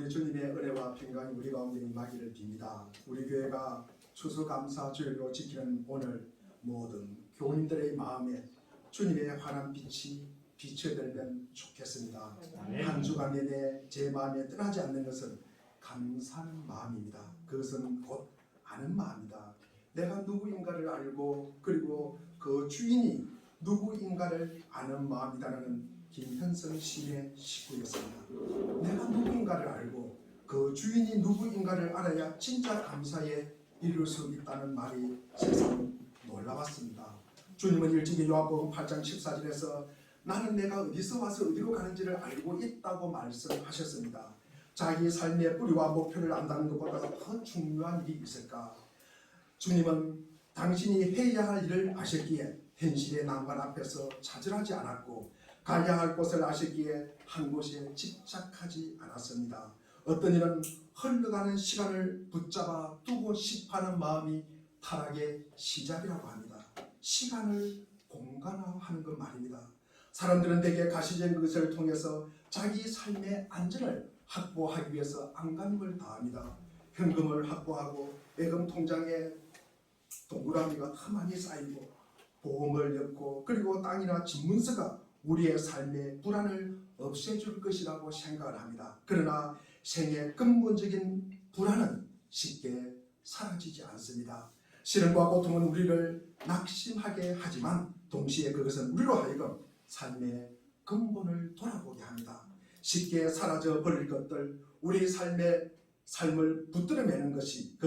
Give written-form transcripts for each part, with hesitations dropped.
우리 주님의 은혜와 평강이 우리 가운데 임하기를 빕니다. 우리 교회가 추수감사 주일로 지키는 오늘 모든 교인들의 마음에 주님의 환한 빛이 비춰들면 좋겠습니다. 한 주간 내내 제 마음에 떠나지 않는 것은 감사하는 마음입니다. 그것은 곧 아는 마음이다. 내가 누구인가를 알고 그리고 그 주인이 누구인가를 아는 마음이다라는 김현성 시인의 시구였습니다. 내가 누구인가를 알고 그 주인이 누구인가를 알아야 진짜 감사에 이룰 수 있다는 말이 세상 놀라웠습니다. 주님은 일찍이 요한복음 8장 14절에서 나는 내가 어디서 와서 어디로 가는지를 알고 있다고 말씀하셨습니다. 자기 삶의 뿌리와 목표를 안다는 것보다 더 중요한 일이 있을까? 주님은 당신이 해야 할 일을 아셨기에 현실의 난관 앞에서 차질하지 않았고 가야 할 곳을 아셨기에 한 곳에 집착하지 않았습니다. 어떤 이는 흘러가는 시간을 붙잡아 두고 싶어하는 마음이 타락의 시작이라고 합니다. 시간을 공간화하는 것 말입니다. 사람들은 대개 가시적인 것을 통해서 자기 삶의 안전을 확보하기 위해서 안간힘을 다합니다. 현금을 확보하고 예금 통장에 동그라미가 더 많이 쌓이고 보험을 엮고 그리고 땅이나 집문서가 우리의 삶의 불안을 없애줄 것이라고 생각을 합니다. 그러나 생의 근본적인 불안은 쉽게 사라지지 않습니다. 시련과 고통은 우리를 낙심하게 하지만 동시에 그것은 우리로 하여금 삶의 근본을 돌아보게 합니다. 쉽게 사라져 버릴 것들, 우리 삶을 붙들어매는 것이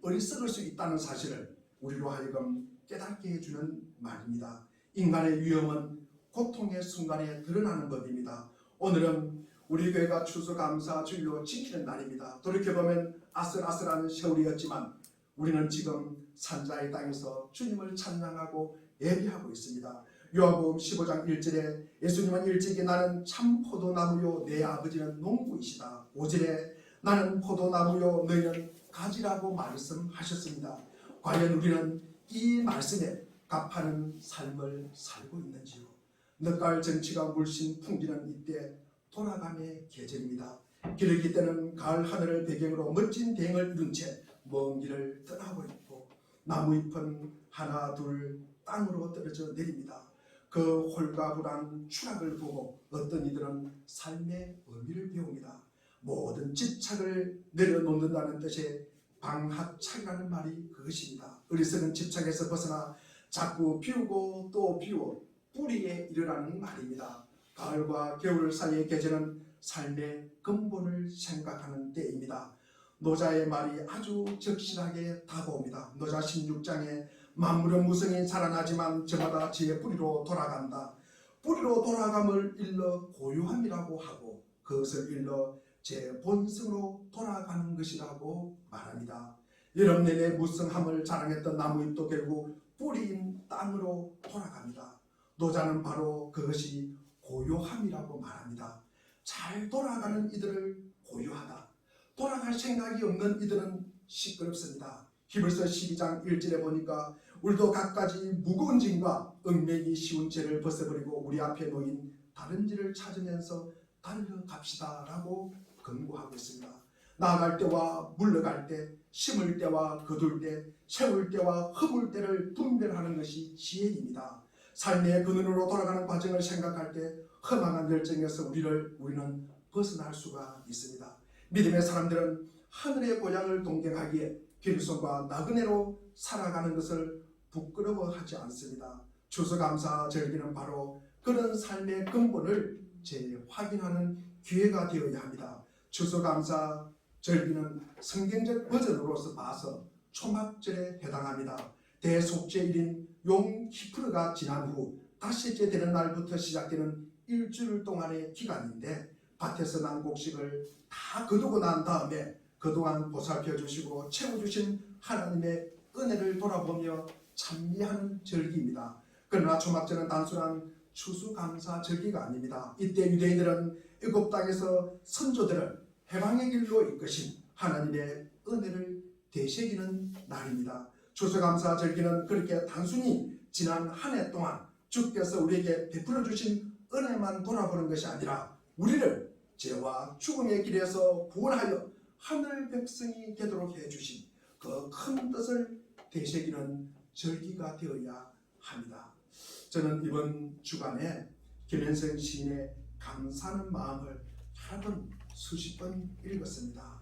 어리석을 수 있다는 사실을 우리로 하여금 깨닫게 해주는 말입니다. 인간의 위험은 고통의 순간에 드러나는 법입니다. 오늘은 우리 교회가 추수감사 주일로 지키는 날입니다. 돌이켜보면 아슬아슬한 세월이었지만 우리는 지금 산자의 땅에서 주님을 찬양하고 예배하고 있습니다. 요한복음 15장 1절에 예수님은 일찍이 나는 참 포도나무요 내 아버지는 농부이시다. 5절에 나는 포도나무요 너희는 가지라고 말씀하셨습니다. 과연 우리는 이 말씀에 값하는 삶을 살고 있는지요? 늦가을 정치가 물씬 풍기는 이때 돌아감의 계절입니다. 기러기 때는 가을 하늘을 배경으로 멋진 대행을 이룬 채 먼 길을 떠나고 있고 나무잎은 하나 둘 땅으로 떨어져 내립니다. 그 홀가분한 추락을 보고 어떤 이들은 삶의 의미를 배웁니다. 모든 집착을 내려놓는다는 뜻의 방학착이라는 말이 그것입니다. 어리석은 집착에서 벗어나 자꾸 비우고 또 비워 뿌리에 이르라는 말입니다. 가을과 겨울 사이의 계절은 삶의 근본을 생각하는 때입니다. 노자의 말이 아주 적실하게 다가옵니다. 노자 16장에 만물은 무성히 자라나지만 저마다 지의 뿌리로 돌아간다. 뿌리로 돌아감을 일러 고요함이라고 하고 그것을 일러 제 본성으로 돌아가는 것이라고 말합니다. 여름 내내 무성함을 자랑했던 나무잎도 결국 뿌리인 땅으로 돌아갑니다. 노자는 바로 그것이 고요함이라고 말합니다. 잘 돌아가는 이들을 고요하다. 돌아갈 생각이 없는 이들은 시끄럽습니다. 히브리서 12장 1절에 보니까 우리도 갖가지 무거운 짐과 얽매기 쉬운 죄를 벗어버리고 우리 앞에 놓인 다른 길을 찾으면서 달려갑시다 라고 권고하고 있습니다. 나아갈 때와 물러갈 때, 심을 때와 거둘 때, 세울 때와 허물 때를 분별하는 것이 지혜입니다. 삶의 근원으로 돌아가는 과정을 생각할 때 허망한 열정에서 우리는 벗어날 수가 있습니다. 믿음의 사람들은 하늘의 고향을 동경하기에 길손과 나그네로 살아가는 것을 부끄러워하지 않습니다. 추수감사 절기는 바로 그런 삶의 근본을 재확인하는 기회가 되어야 합니다. 추수감사 절기는 성경적 버전으로서 봐서 초막절에 해당합니다. 대속죄일인 용 키프르가 지난 후 닷새째 되는 날부터 시작되는 일주일 동안의 기간인데 밭에서 난 곡식을 다 거두고 난 다음에 그동안 보살펴 주시고 채워주신 하나님의 은혜를 돌아보며 찬미하는 절기입니다. 그러나 초막절은 단순한 추수감사 절기가 아닙니다. 이때 유대인들은 애굽 땅에서 선조들을 해방의 길로 이끄신 하나님의 은혜를 되새기는 날입니다. 추수감사 절기는 그렇게 단순히 지난 한 해 동안 주께서 우리에게 베풀어 주신 은혜만 돌아보는 것이 아니라 우리를 죄와 죽음의 길에서 구원하여 하늘 백성이 되도록 해주신 그 큰 뜻을 되새기는 절기가 되어야 합니다. 저는 이번 주간에 김현성 시인의 감사하는 마음을 여러 번 수십 번 읽었습니다.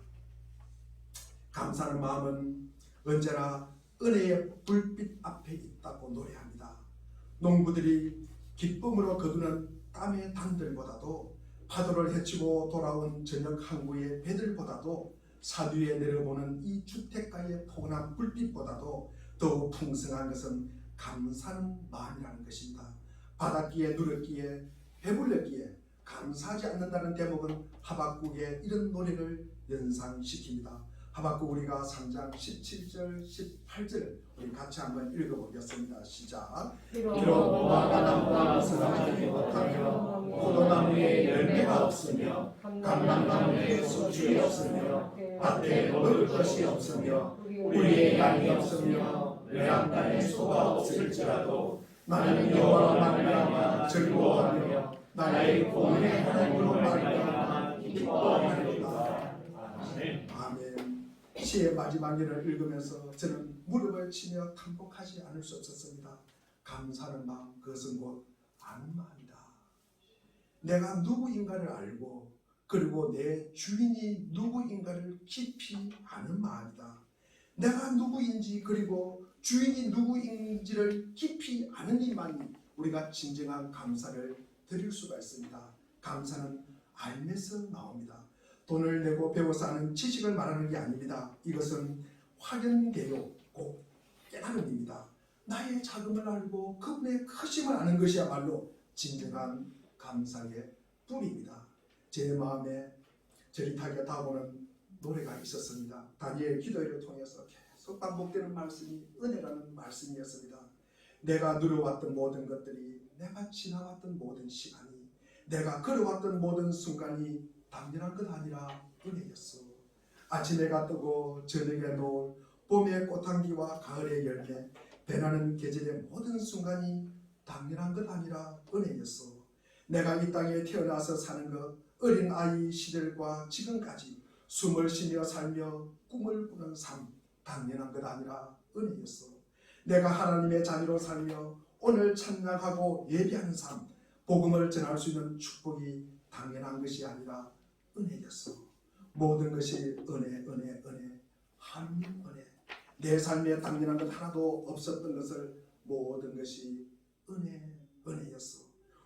감사하는 마음은 언제나 은혜의 불빛 앞에 있다고 노래합니다. 농부들이 기쁨으로 거두는 땀의 단들보다도 파도를 헤치고 돌아온 저녁 항구의 배들보다도 사두에 내려보는 이 주택가의 포근한 불빛보다도 더욱 풍성한 것은 감사하는 마음이라는 것입니다. 받았기에 누렸기에 배불렸기에 감사하지 않는다는 대목은 하박국의 이런 노래를 연상시킵니다. 하박국 우리가 3장 17절 18절 우리 같이 한번 읽어보겠습니다. 시작. 비록 너와 나무가 무성하지 못하며 포도나무에 열매가 없으며 감람나무에 소출이 없으며 밭에 먹을 것이 없으며 우리의 양이 없으며 외양 땅에 소가 없을지라도 나는 여호와 말미암아 즐거워하며 나의 구원의 하나님으로 말미암아 기뻐하리로다. 아멘. 아멘. 시의 마지막 절을 읽으면서 저는 무릎을 치며 탄복하지 않을 수 없었습니다. 감사하는 마음, 그것은 곧 아는 마음이다. 내가 누구인가를 알고 그리고 내 주인이 누구인가를 깊이 아는 마음이다. 내가 누구인지 그리고 주인이 누구인지를 깊이 아는 이만이 우리가 진정한 감사를 드릴 수가 있습니다. 감사는 알면서 나옵니다. 돈을 내고 배워서 하는 지식을 말하는 게 아닙니다. 이것은 확연되어 곧 깨달음입니다. 나의 자금을 알고 그분의 크심을 아는 것이야말로 진정한 감사의 뿌리입니다. 제 마음에 저릿하게 다가오는 노래가 있었습니다. 다니엘 기도회를 통해서 계속 반복되는 말씀이 은혜라는 말씀이었습니다. 내가 누려왔던 모든 것들이, 내가 지나왔던 모든 시간이, 내가 걸어왔던 모든 순간이 당연한 것 아니라 은혜였어. 아침에 뜨고 저녁에 노을, 봄의 꽃향기와 가을의 열매, 변하는 계절의 모든 순간이 당연한 것 아니라 은혜였어. 내가 이 땅에 태어나서 사는 것, 어린 아이 시절과 지금까지 숨을 쉬며 살며 꿈을 꾸는 삶, 당연한 것 아니라 은혜였어. 내가 하나님의 자녀로 살며 오늘 찬양하고 예배하는 삶, 복음을 전할 수 있는 축복이 당연한 것이 아니라 은혜였어. 모든 것이 은혜, 하나님 은혜. 내 삶에 당연한 것 하나도 없었던 것을 모든 것이 은혜였어.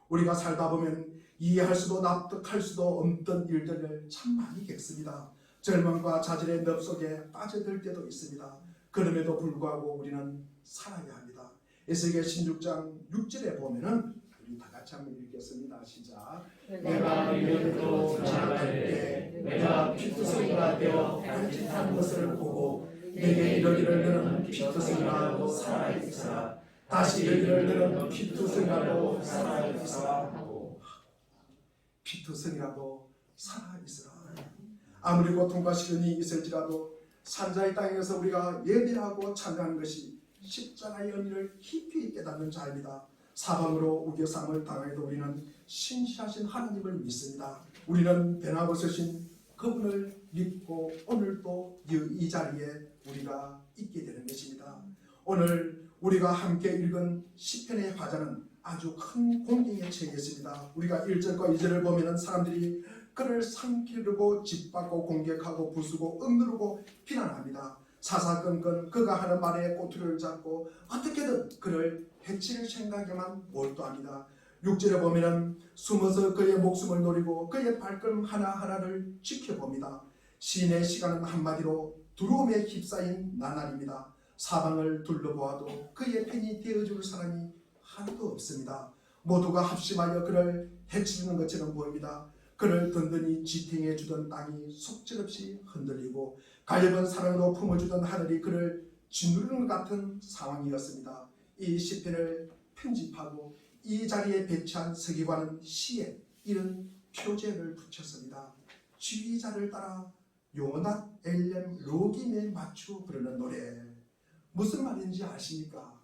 우리가 살다 보면 이해할 수도 납득할 수도 없던 일들을 참 많이 겪습니다. 절망과 좌절의 늪 속에 빠져들 때도 있습니다. 그럼에도 불구하고 우리는 살아야 합니다. 에스겔 16장 6절에 보면은 우리 다 같이 한번 읽겠습니다. 시작. 내가 이르기로 나아갈 때 내가 피투성이가 되어 간직한 것을 보고 내게 이르기를 너는 피투성이라고 살아있으라. 다시 이르기를 너는 피투성이라고 살아있으라 하고. 피투성이라고 살아있으라. 아무리 고통과 시련이 있을지라도 산자의 땅에서 우리가 예배하고 찬양하는 것이 십자가의 의미를 깊이 깨닫는 자입니다. 사방으로 우겨쌈을 당해도 우리는 신실하신 하나님을 믿습니다. 우리는 변화없으신 그분을 믿고 오늘도 이 자리에 우리가 있게 되는 것입니다. 오늘 우리가 함께 읽은 시편의 화자는 아주 큰 공경에 처했습니다. 우리가 1절과 2절을 보면 사람들이 그를 삼키려고 짓밟고 공격하고 부수고 억누르고 비난합니다. 사사건건 그가 하는 말에 꼬투리를 잡고 어떻게든 그를 해칠 생각에만 몰두합니다. 6절에 보면 숨어서 그의 목숨을 노리고 그의 발걸음 하나하나를 지켜봅니다. 시인의 시간은 한마디로 두려움에 휩싸인 나날입니다. 사방을 둘러보아도 그의 편이 되어줄 사람이 하나도 없습니다. 모두가 합심하여 그를 해치는 것처럼 보입니다. 그를 든든히 지탱해 주던 땅이 속절없이 흔들리고 가엾은 사랑으로 품어주던 하늘이 그를 짓누르는 것 같은 상황이었습니다. 이 시편을 편집하고 이 자리에 배치한 서기관은 시에 이런 표제를 붙였습니다. 지휘자를 따라 요낫 엘렘 로김에 맞추어 부르는 노래. 무슨 말인지 아십니까?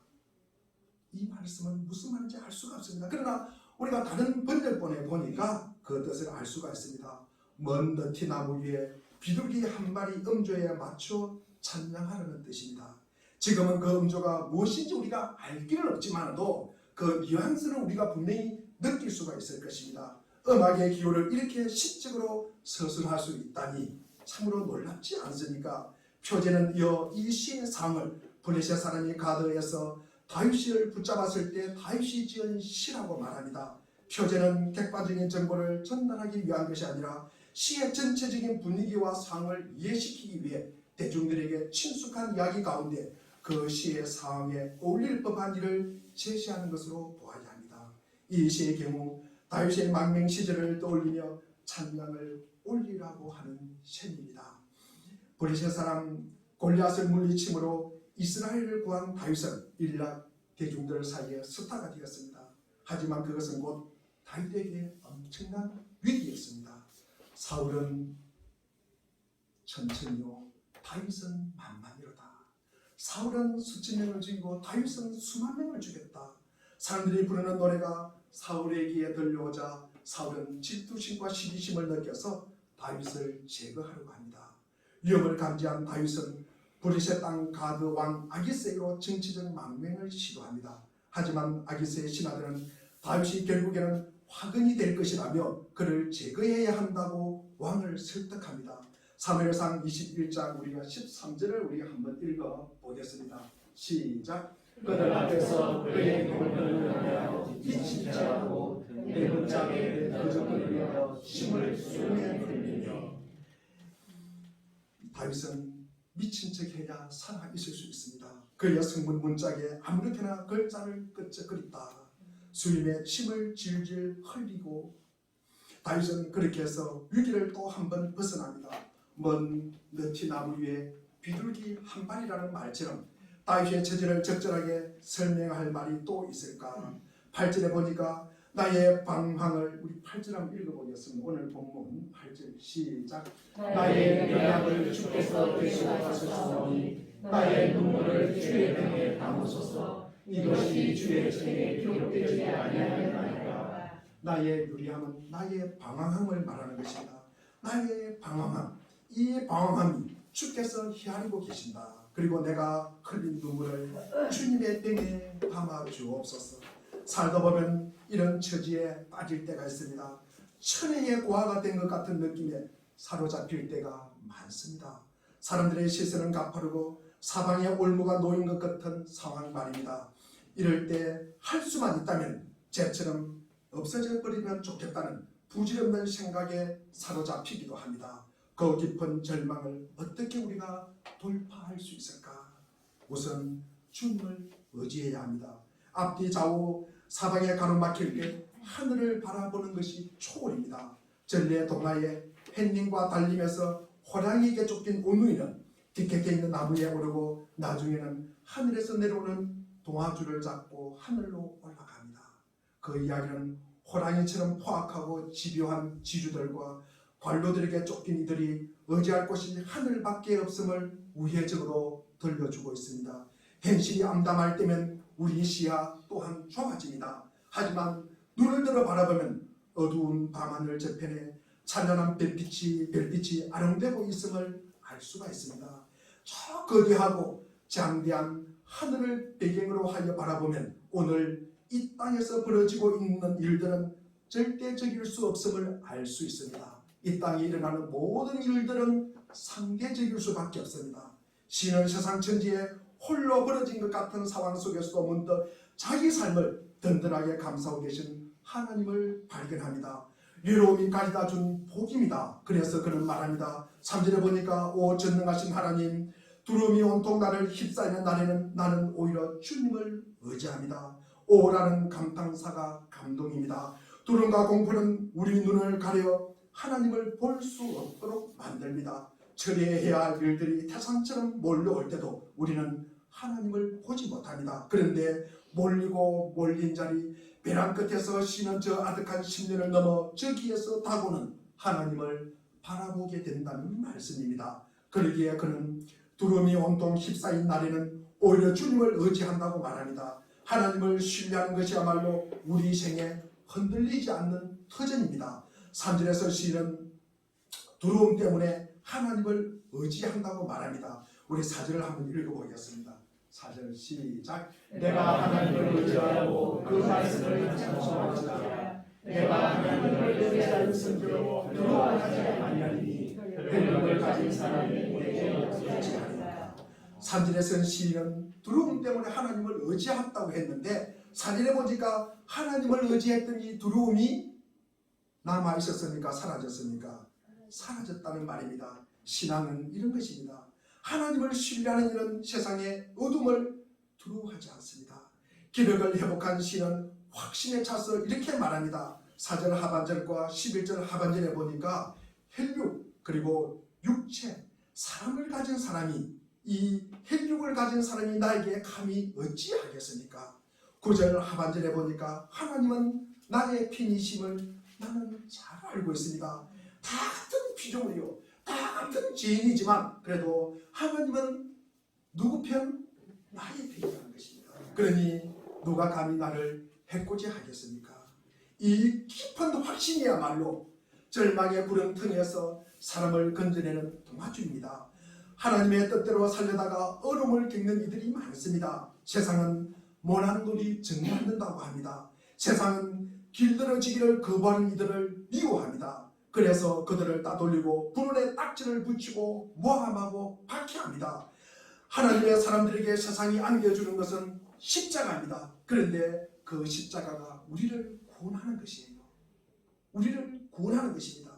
이 말씀은 무슨 말인지 알 수가 없습니다. 그러나 우리가 다른 번역본에 보니까 그 뜻을 알 수가 있습니다. 먼 너티나무 위에 비둘기 한 마리 음조에 맞춰 찬양하라는 뜻입니다. 지금은 그 음조가 무엇인지 우리가 알 길은 없지만도 그 뉘앙스는 우리가 분명히 느낄 수가 있을 것입니다. 음악의 기호를 이렇게 시적으로 서술할 수 있다니 참으로 놀랍지 않습니까? 표제는 이어 이 시의 상을 블레셋 사람이 가드에서 다윗을 붙잡았을 때 다윗이 지은 시라고 말합니다. 표제는 객관적인 정보를 전달하기 위한 것이 아니라 시의 전체적인 분위기와 상을 이해시키기 위해 대중들에게 친숙한 이야기 가운데 그 시의 상황에 어울릴 법한 일을 제시하는 것으로 보아야 합니다. 이 시의 경우 다윗의 망명 시절을 떠올리며 찬양을 올리라고 하는 셈입니다. 블레셋 사람 골리앗을 물리침으로 이스라엘을 구한 다윗은 일락 대중들 사이에 스타가 되었습니다. 하지만 그것은 곧 다윗에게 엄청난 위기였습니다. 사울은 천천히요, 다윗은 만만이로다. 사울은 수천 명을 죽이고 다윗은 수만 명을 죽였다. 사람들이 부르는 노래가 사울의 귀에 들려오자 사울은 질투심과 시기심을 느껴서 다윗을 제거하려고 합니다. 위험을 감지한 다윗은 블레셋 땅 가드 왕 아기스에게로 정치적 망명을 시도합니다. 하지만 아기스의 신하들은 다윗이 결국에는 화근이 될 것이라며 그를 제거해야 한다고 왕을 설득합니다. 사무엘상 21장 우리가 13절을 우리가 한번 읽어 보겠습니다. 시작. 그들 앞에서 그의 돌면을 하며 미친 자하고 내 문짝에 거저거리며 힘을 수용해 흘리며. 다윗은 미친 척 해야 살아 있을 수 있습니다. 그의 성문 문짝에 아무렇게나 글자를 끄적거렸다. 수임에 침을 질질 흘리고 다윗은 그렇게 해서 위기를 또 한 번 벗어납니다. 먼 너티나무 위에 비둘기 한 발이라는 말처럼 다윗의 처지를 적절하게 설명할 말이 또 있을까? 8절에 보니까 나의 방황을 우리 8절 한번 읽어보겠습니다. 오늘 본문 8절 시작. 나의 연약을 주께서 대신하셨사오니 나의 눈물을 주의 등에 담으소서. 이것이 주의 책에 기록되지 아니하였나이까. 나의 유리함은 나의 방황함을 말하는 것입니다. 나의 방황함, 이 방황함이 주께서 헤아리고 계신다. 그리고 내가 흘린 눈물을 주님의 등에 담아 주옵소서. 살다 보면 이런 처지에 빠질 때가 있습니다. 천혜의 고아가 된 것 같은 느낌에 사로잡힐 때가 많습니다. 사람들의 시선은 가파르고 사방에 올무가 놓인 것 같은 상황 말입니다. 이럴 때 할 수만 있다면 쟤처럼 없어져 버리면 좋겠다는 부질없는 생각에 사로잡히기도 합니다. 그 깊은 절망을 어떻게 우리가 돌파할 수 있을까? 우선 주님을 의지해야 합니다. 앞뒤 좌우 사방에 가로막힐 때 하늘을 바라보는 것이 초월입니다. 전례 동화에 햇님과 달림에서 호랑이에게 쫓긴 오누이는 뒤끝에 있는 나무에 오르고 나중에는 하늘에서 내려오는 동화줄을 잡고 하늘로 올라갑니다. 그 이야기는 호랑이처럼 포악하고 집요한 지주들과 관료들에게 쫓긴 이들이 의지할 곳이 하늘밖에 없음을 우회적으로 들려주고 있습니다. 현실이 암담할 때면 우리 시야 또한 좁아집니다. 하지만 눈을 들어 바라보면 어두운 밤하늘 저편에 찬란한 별빛이 아롱대고 있음을 알 수가 있습니다. 저 거대하고 장대한 하늘을 배경으로 하여 바라보면 오늘 이 땅에서 벌어지고 있는 일들은 절대적일 수 없음을 알 수 있습니다. 이 땅에 일어나는 모든 일들은 상대적일 수밖에 없습니다. 신은 세상 천지에 홀로 벌어진 것 같은 상황 속에서도 문득 자기 삶을 든든하게 감싸고 계신 하나님을 발견합니다. 외로움이 가져다 준 복입니다. 그래서 그는 말합니다. 3절에 보니까 오 전능하신 하나님, 두려움이 온통 나를 휩싸이는 날에는 나는 오히려 주님을 의지합니다. 오라는 감탄사가 감동입니다. 두려움과 공포는 우리 눈을 가려 하나님을 볼 수 없도록 만듭니다. 처리해야 할 일들이 태산처럼 몰려올 때도 우리는 하나님을 보지 못합니다. 그런데 몰리고 몰린 자리 벼랑 끝에서 쉬는 저 아득한 10년을 넘어 저기에서 다고는 하나님을 바라보게 된다는 말씀입니다. 그러기에 그는 두려움이 온통 휩싸인 날에는 오히려 주님을 의지한다고 말합니다. 하나님을 신뢰하는 것이야말로 우리 생에 흔들리지 않는 터전입니다. 3절에서 시인은 두려움 때문에 하나님을 의지한다고 말합니다. 우리 4절을 한번 읽어보겠습니다. 4절 시작. 내가 하나님을 의지하고 그 말씀을 찬송하리라. 내가 하나님을 의지하는 성도로 두려워하지 아니하리니 권력을 가진 사람이 내게 없지 않으리라. 3절에서는 시인은 두려움 때문에 하나님을 의지한다고 했는데 4절에 보니까 하나님을 의지했더니 두려움이 남아 있었습니까? 사라졌습니까? 사라졌다는 말입니다. 신앙은 이런 것입니다. 하나님을 신뢰하는 이는 세상의 어둠을 두려워하지 않습니다. 기력을 회복한 시는 확신에 차서 이렇게 말합니다. 4절 하반절과 11절 하반절에 보니까 혈육 그리고 육체, 사람을 가진 사람이 이 혈육을 가진 사람이 나에게 감히 어찌하겠습니까? 9절 하반절에 보니까 하나님은 나의 편이심을 나는 잘 알고 있습니다. 다 같은 피조물이요, 다 같은 죄인이지만 그래도 하나님은 누구 편? 나의 편이라는 것입니다. 그러니 누가 감히 나를 해코지 하겠습니까? 이 깊은 확신이야말로 절망의 구름텅이에서 사람을 건져내는 도마주입니다. 하나님의 뜻대로 살려다가 어려움을 겪는 이들이 많습니다. 세상은 원하는 것이 정맞는다고 합니다. 세상은 길들어지기를 거부하는 이들을 미워합니다. 그래서 그들을 따돌리고 분원에 딱지를 붙이고 모함하고 박해합니다. 하나님의 사람들에게 세상이 안겨주는 것은 십자가입니다. 그런데 그 십자가가 우리를 구원하는 것이에요. 우리를 구원하는 것입니다.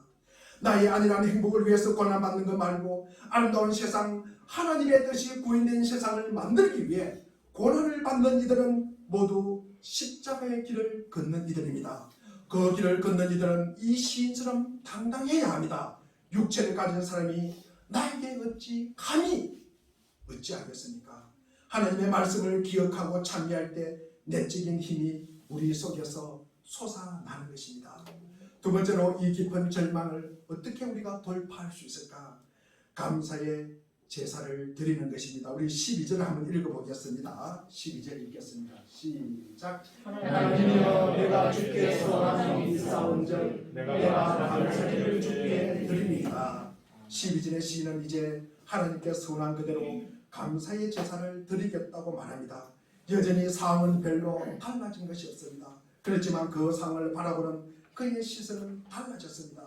나의 안일한 행복을 위해서 고난받는 것 말고 아름다운 세상, 하나님의 뜻이 구현된 세상을 만들기 위해 고난을 받는 이들은 모두 십자가의 길을 걷는 이들입니다. 그 길을 걷는 이들은 이 시인처럼 당당해야 합니다. 육체를 가진 사람이 나에게 어찌 감히 어찌하겠습니까? 하나님의 말씀을 기억하고 참여할 때 내적인 힘이 우리 속에서 솟아나는 것입니다. 두 번째로 이 깊은 절망을 어떻게 우리가 돌파할 수 있을까? 감사의 제사를 드리는 것입니다. 우리 12절 한번 읽어보겠습니다. 12절 읽겠습니다. 시작. 하나님이여 내가 주께 소원하는 이 싸운즉 내가 감사를 주께 드립니다. 12절의 시인은 이제 하나님께 선한 그대로 감사의 제사를 드리겠다고 말합니다. 여전히 상황은 별로 달라진 것이 없습니다. 그렇지만 그 상황을 바라보는 그의 시선은 달라졌습니다.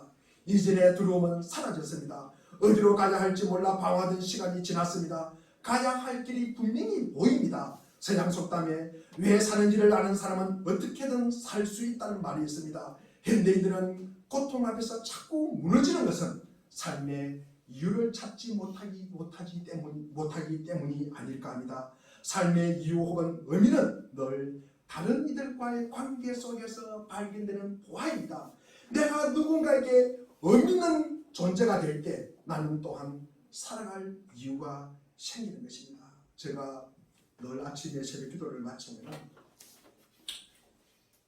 이전의 두려움은 사라졌습니다. 어디로 가야 할지 몰라 방황하던 시간이 지났습니다. 가야 할 길이 분명히 보입니다. 서양 속담에 왜 사는지를 아는 사람은 어떻게든 살 수 있다는 말이 있습니다. 현대인들은 고통 앞에서 자꾸 무너지는 것은 삶의 이유를 찾지 못하기 때문이 아닐까 합니다. 삶의 이유 혹은 의미는 늘 다른 이들과의 관계 속에서 발견되는 보화입니다. 내가 누군가에게 의미 있는 존재가 될 때 나는 또한 살아갈 이유가 생기는 것입니다. 제가 늘 아침에 새벽 기도를 마치면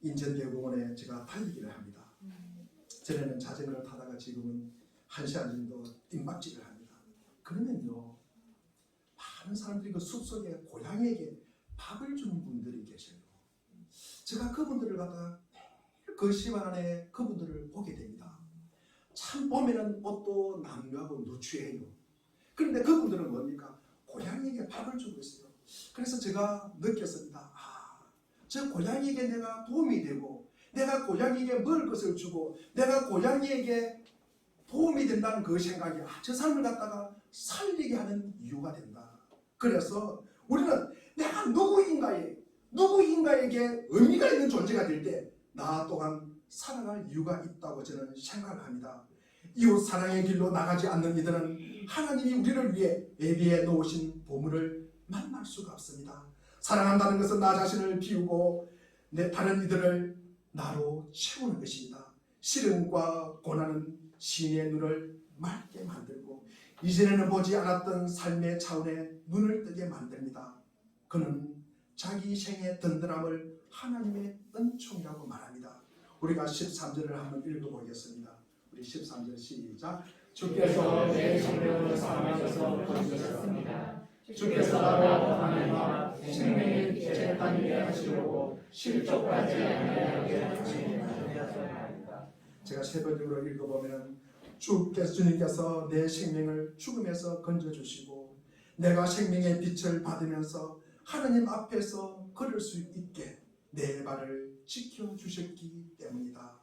인천대공원에 제가 달리기를 합니다. 전에는 자전거를 타다가 지금은 1시간 정도 띵박질을 합니다. 그러면요, 많은 사람들이 그 숲속에 고양이에게 밥을 주는 분들이 계셔요. 제가 그분들을 갖다가 매일 그 시간 안에 그분들을 보게 됩니다. 참 보면은 옷도 남루하고 누추해요. 그런데 그분들은 뭡니까? 고양이에게 밥을 주고 있어요. 그래서 제가 느꼈습니다. 저 고양이에게 내가 도움이 되고 내가 고양이에게 먹을 것을 주고 내가 고양이에게 도움이 된다는 그 생각이 저 사람을 갖다가 살리게 하는 이유가 된다. 그래서 우리는 내가 누구인가에게 의미가 있는 존재가 될 때 나 또한 살아갈 이유가 있다고 저는 생각을 합니다. 이웃 사랑의 길로 나가지 않는 이들은 하나님이 우리를 위해 예비해 놓으신 보물을 만날 수가 없습니다. 사랑한다는 것은 나 자신을 비우고 내 다른 이들을 나로 채우는 것입니다. 시름과 고난은 시인의 눈을 맑게 만들고 이전에는 보지 않았던 삶의 차원에 눈을 뜨게 만듭니다. 그는 자기 생의 든든함을 하나님의 은총이라고 말합니다. 우리가 13절을 한번 읽어보겠습니다. 우리 13절 시작. 주께서 내 생명을 사랑하셔서 거두셨습니다. 주께서 나로 하나님과 생명의 빛을 다니게 하시려고 실족하지 아니하게 하시는 하나님이다. 제가 세 번역으로 읽어보면 주님께서 내 생명을 죽음에서 건져주시고 내가 생명의 빛을 받으면서 하나님 앞에서 걸을 수 있게 내 발을 지켜주셨기 때문이다.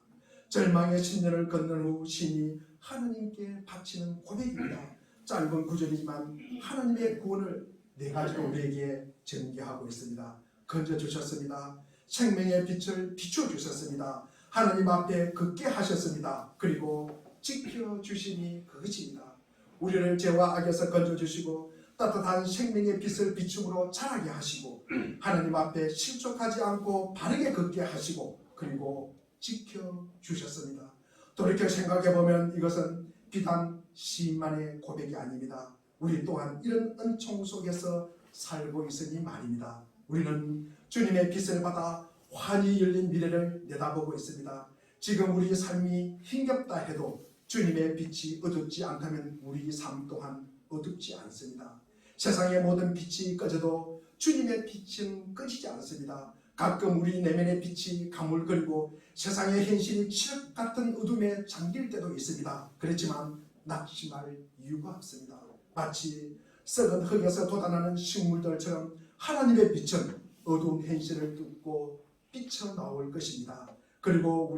절망의 10년을 걷는 후 신이 하나님께 바치는 고백입니다. 짧은 구절이지만 하나님의 구원을 네 가지로 우리에게 전개하고 있습니다. 건져주셨습니다. 생명의 빛을 비춰주셨습니다. 하나님 앞에 걷게 하셨습니다. 그리고 지켜주심이 그것입니다. 우리를 죄와 악에서 건져주시고 따뜻한 생명의 빛을 비춤으로 자라게 하시고 하나님 앞에 실족하지 않고 바르게 걷게 하시고 그리고 지켜주셨습니다. 돌이켜 생각해보면 이것은 비단 시인만의 고백이 아닙니다. 우리 또한 이런 은총 속에서 살고 있으니 말입니다. 우리는 주님의 빛을 받아 환히 열린 미래를 내다보고 있습니다. 지금 우리 삶이 힘겹다 해도 주님의 빛이 어둡지 않다면 우리 삶 또한 어둡지 않습니다. 세상의 모든 빛이 꺼져도 주님의 빛은 꺼지지 않습니다. 가끔 우리 내면의 빛이 가물거리고 세상의 현실이 칠흑 같은 어둠에 잠길 때도 있습니다. 그렇지만 낙심할 이유가 없습니다. 마치 썩은 흙에서 돋아나는 식물들처럼 하나님의 빛은 어두운 현실을 뚫고 삐쳐나올 것입니다. 그리고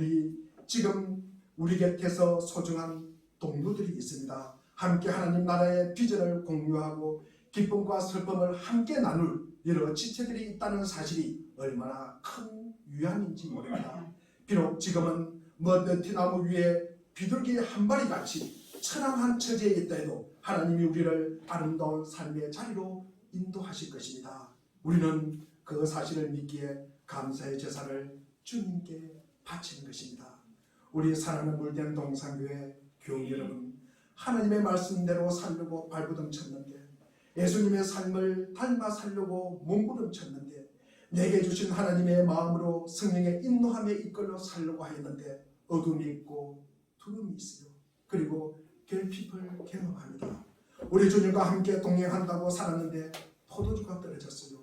지금 우리 곁에서 소중한 동료들이 있습니다. 함께 하나님 나라의 비전을 공유하고 기쁨과 슬픔을 함께 나눌 여러 지체들이 있다는 사실이 얼마나 큰 위안인지 모릅니다. 비록 지금은 먼 느티나무 위에 비둘기 한 마리 같이 처량한 처지에 있다 해도 하나님이 우리를 아름다운 삶의 자리로 인도하실 것입니다. 우리는 그 사실을 믿기에 감사의 제사를 주님께 바치는 것입니다. 우리 사랑하는 물된 동산교회 교우 여러분, 하나님의 말씀대로 살려고 발부둥 쳤는데 예수님의 삶을 닮아 살려고 몸부림쳤는데 내게 주신 하나님의 마음으로 성령의 인도함에 이끌려 살려고 하였는데 어둠이 있고 두려움이 있어요. 그리고 결핍을 경험합니다. 우리 주님과 함께 동행한다고 살았는데 포도주가 떨어졌어요.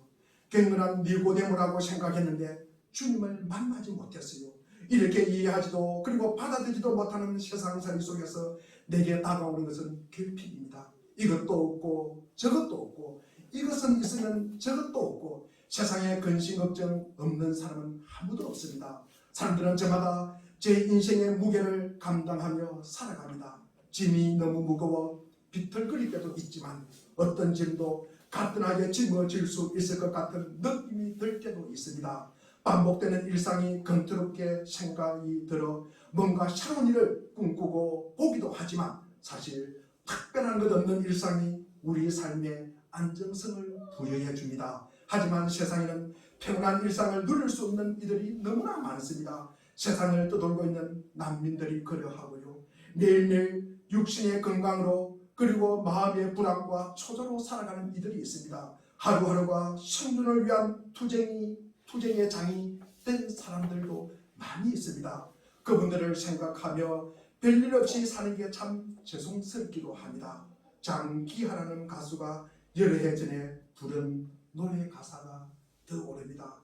갱근한 니고데모라고 생각했는데 주님을 만나지 못했어요. 이렇게 이해하지도 그리고 받아들이지도 못하는 세상살이 속에서 내게 다가오는 것은 결핍입니다. 이것도 없고 저것도 없고 이것은 있으면 저것도 없고 세상에 근심 걱정 없는 사람은 아무도 없습니다. 사람들은 저마다 제 인생의 무게를 감당하며 살아갑니다. 짐이 너무 무거워 비틀거릴 때도 있지만 어떤 짐도 가뿐하게 짊어질 수 있을 것 같은 느낌이 들 때도 있습니다. 반복되는 일상이 건투롭게 생각이 들어 뭔가 새로운 일을 꿈꾸고 보기도 하지만 사실 특별한 것 없는 일상이 우리 삶에 안정성을 부여해 줍니다. 하지만 세상에는 평온한 일상을 누릴 수 없는 이들이 너무나 많습니다. 세상을 떠돌고 있는 난민들이 그려하고요. 매일매일 육신의 건강으로 그리고 마음의 불안과 초조로 살아가는 이들이 있습니다. 하루하루가 생존을 위한 투쟁의 장이 된 사람들도 많이 있습니다. 그분들을 생각하며 별일 없이 사는 게 참 죄송스럽기도 합니다. 장기하라는 가수가 여러 해 전에 부른 노래 가사가 떠오릅니다.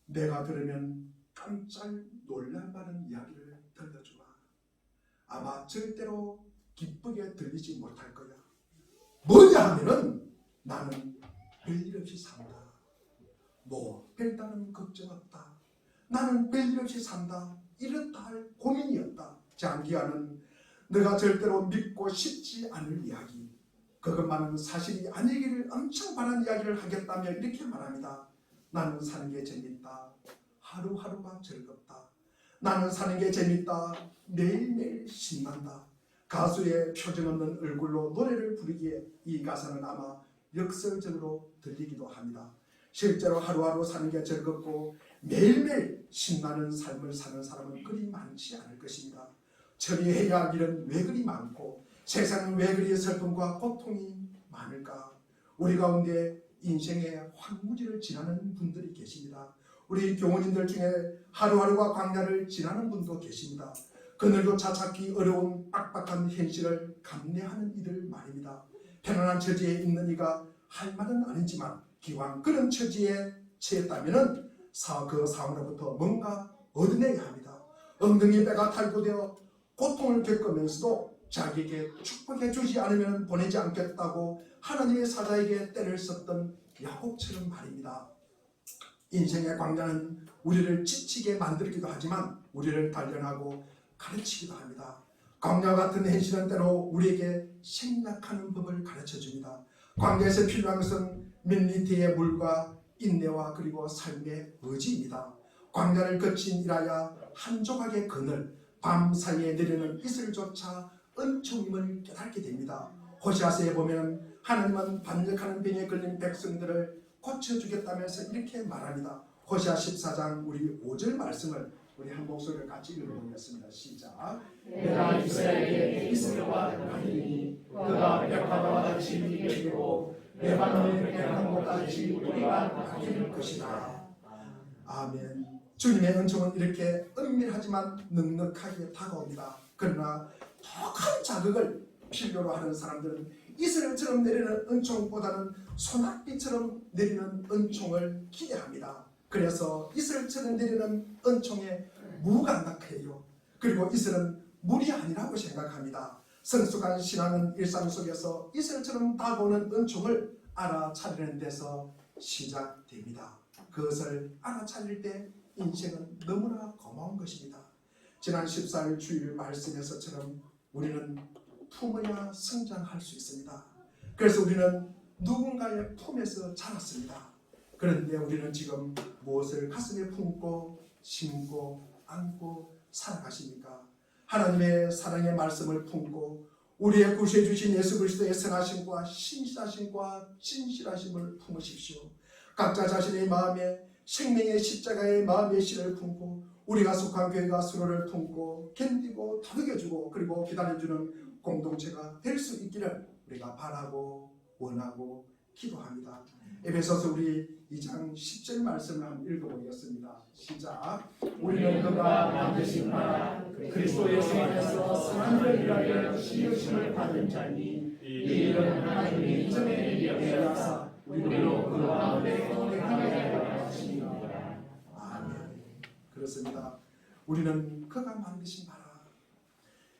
내가 들으면 깜짝 놀랄 만한 이야기를 들려주마. 아마 절대로 기쁘게 들리지 못할 거야. 뭐냐 하면은 나는 별일 없이 산다. 뭐 별다른 걱정 없다. 나는 별일 없이 산다. 이렇다 할 고민이 없다. 장기하는 내가 절대로 믿고 싶지 않을 이야기. 그것만은 사실이 아니기를 엄청 바란 이야기를 하겠다며 이렇게 말합니다. 나는 사는 게 재밌다. 하루하루가 즐겁다. 나는 사는 게 재밌다. 매일매일 신난다. 가수의 표정 없는 얼굴로 노래를 부르기에 이 가사는 아마 역설적으로 들리기도 합니다. 실제로 하루하루 사는 게 즐겁고 매일매일 신나는 삶을 사는 사람은 그리 많지 않을 것입니다. 처리해야 할 일은 왜 그리 많고 세상은 왜 그리 슬픔과 고통이 많을까? 우리 가운데 인생의 황무지를 지나는 분들이 계십니다. 우리 교원님들 중에 하루하루가 광야를 지나는 분도 계십니다. 그늘조차 찾기 어려운 빡빡한 현실을 감내하는 이들 말입니다. 편안한 처지에 있는 이가 할 말은 아니지만 기왕 그런 처지에 처했다면 그 상황으로부터 뭔가 얻어내야 합니다. 엉덩이 배가 탈구되어 고통을 겪으면서도 자기에게 축복해 주지 않으면 보내지 않겠다고 하나님의 사자에게 때를 썼던 야곱처럼 말입니다. 인생의 광야는 우리를 지치게 만들기도 하지만 우리를 단련하고 가르치기도 합니다. 광야 같은 현실은 때로 우리에게 생략하는 법을 가르쳐줍니다. 광야에서 필요한 것은 밀리티의 물과 인내와 그리고 삶의 의지입니다. 광야를 거친 이라야 한 조각의 그늘, 밤 사이에 내리는 이슬조차 은총임을 깨닫게 됩니다. 호시아서에 보면 하나님은 반역하는 병에 걸린 백성들을 고쳐주겠다면서 이렇게 말합니다. 호시아 14장 우리 5절 말씀을 우리 한 목소리를 같이 읽어보겠습니다. 시작. 내가 이스라엘에게 이스라엘과 하리니 그가 백화와 같이 이기고 레바논을 백한 곳같이 우리가 나길 것이다. 아멘. 주님의 은총은 이렇게 은밀하지만 넉넉하게 다가옵니다. 그러나 더 큰 자극을 필요로 하는 사람들은 이스라엘처럼 내리는 은총보다는 소낙비처럼 내리는 은총을 기대합니다. 그래서 이스라엘처럼 내리는 은총에 무감각해요. 그리고 이스라엘은 물이 아니라고 생각합니다. 성숙한 신앙은 일상 속에서 이스라엘처럼 다가오는 은총을 알아차리는 데서 시작됩니다. 그것을 알아차릴 때 인생은 너무나 고마운 것입니다. 지난 14일 주일 말씀에서처럼 우리는 품어야 성장할 수 있습니다. 그래서 우리는 누군가의 품에서 자랐습니다. 그런데 우리는 지금 무엇을 가슴에 품고 심고 안고 살아가십니까? 하나님의 사랑의 말씀을 품고 우리의 구주해 주신 예수 그리스도의 선하심과 신실하심과 진실하심을 품으십시오. 각자 자신의 마음에 생명의 십자가의 마음의 실을 품고 우리가 속한 교회가 서로를 품고 견디고 다독여주고 그리고 기다려주는 공동체가 될 수 있기를 우리가 바라고 원하고 기도합니다. 에베소서 우리 2장 10절 말씀을 한번 읽어보겠습니다. 시작. 우리는 그가 만드신 나라 그리스도 예수 안에서 선한 일을 위하여 지으심을 받은 자니 이 일은 하나님이 이전에 미리 하사 우리로 그 가운데 동행하게 하려 하십니다. 아멘. 그렇습니다. 우리는 그가 만드신 나라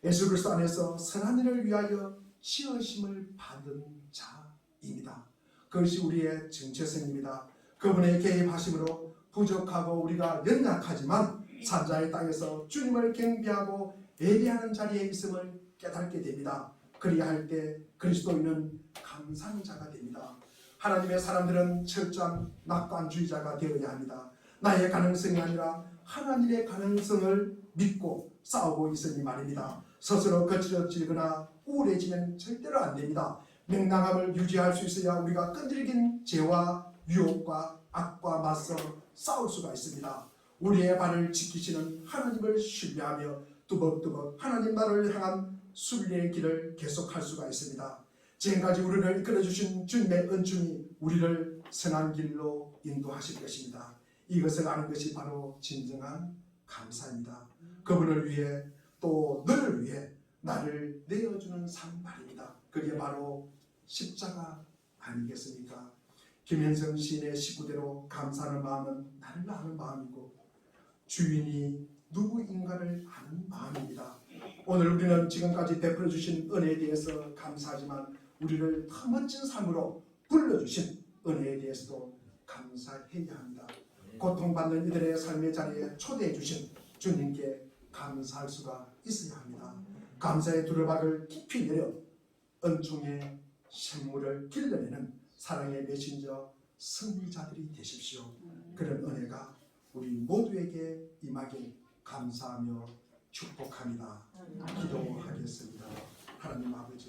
예수 그리스도 안에서 선한 일을 위하여 지으심을 받은 자입니다. 그것이 우리의 정체성입니다. 그분의 개입하심으로 부족하고 우리가 연약하지만 산자의 땅에서 주님을 경배하고 예배하는 자리에 있음을 깨닫게 됩니다. 그리할 때 그리스도인은 감상자가 됩니다. 하나님의 사람들은 철저한 낙관주의자가 되어야 합니다. 나의 가능성이 아니라 하나님의 가능성을 믿고 싸우고 있으니 말입니다. 스스로 거칠어지거나 우울해지면 절대로 안 됩니다. 명랑함을 유지할 수 있어야 우리가 끈질긴 죄와 유혹과 악과 맞서 싸울 수가 있습니다. 우리의 발을 지키시는 하나님을 신뢰하며 뚜벅뚜벅 하나님 나라를 향한 순례의 길을 계속할 수가 있습니다. 지금까지 우리를 이끌어주신 주님의 은총이 우리를 선한 길로 인도하실 것입니다. 이것을 아는 것이 바로 진정한 감사입니다. 그분을 위해 또 너를 위해 나를 내어주는 삶 말입니다. 그게 바로 십자가 아니겠습니까? 김현성 시인의 19대로 감사하는 마음은 나를 아는 마음이고 주인이 누구인가를 아는 마음입니다. 오늘 우리는 지금까지 베풀어 주신 은혜에 대해서 감사하지만 우리를 더 멋진 삶으로 불러주신 은혜에 대해서도 감사해야 합니다. 고통받는 이들의 삶의 자리에 초대해 주신 주님께 감사할 수가 있어야 합니다. 감사의 두루박을 깊이 내려 은총의 샘물을 길러내는 사랑의 메신저 승리자들이 되십시오. 그런 은혜가 우리 모두에게 임하길 감사하며 축복합니다. 기도하겠습니다. 하나님 아버지